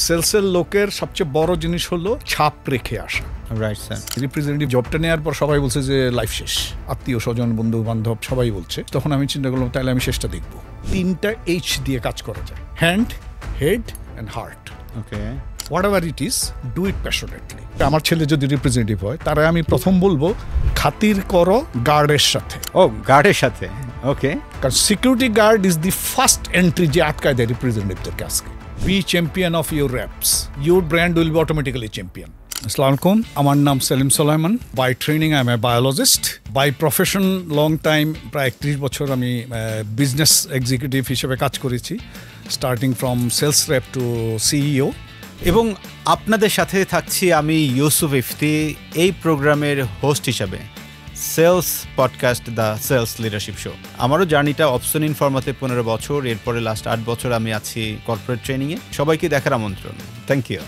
সেলসের লোকের সবচেয়ে বড় জিনিস হলো ছাপ রেখে আসা। Right sir. রিপ্রেজেন্টেটিভ জবটা নেওয়ার পর সবাই বলছে যে লাইফ শেষ, আত্মীয় স্বজন বন্ধু বান্ধব সবাই বলছে। তখন আমি চিন্তা করলাম তাহলে আমি শেষটা দেখব। 3টা H দিয়ে কাজ করা যায়, hand, head and heart. Okay, whatever it is, do it passionately. আমার ছেলে যদি রিপ্রেজেন্টেটিভ হয় তারা আমি প্রথম বলবো খাতির করো গার্ডের সাথে। ও গার্ডের সাথে, ওকে। কারণ security guard is the first entry যে আটকায় দেয় রিপ্রেজেন্টেটিভদের কাছে। Be champion of your reps, your brand will be automatically champion. আসসালামু আলাইকুম, আমার নাম Selim Solaiman. By training I am a biologist, by profession long time, প্রায় 31 বছর আমি বিজনেস এক্সিকিউটিভ হিসেবে কাজ করেছি, starting from sales rep to CEO. এবং আপনাদের সাথে থাকছি আমি ইউসুফ ইফতি, এই প্রোগ্রামের হোস্ট হিসাবে। Sales podcast, the sales leadership show. আমারও জার্নিটা অপশন ইনফরমাতে 15 বছর, এরপরে লাস্ট 8 বছর আমি আছি কর্পোরেট ট্রেনিংয়ে। সবাইকে দেখার আমন্ত্রণ। Thank you.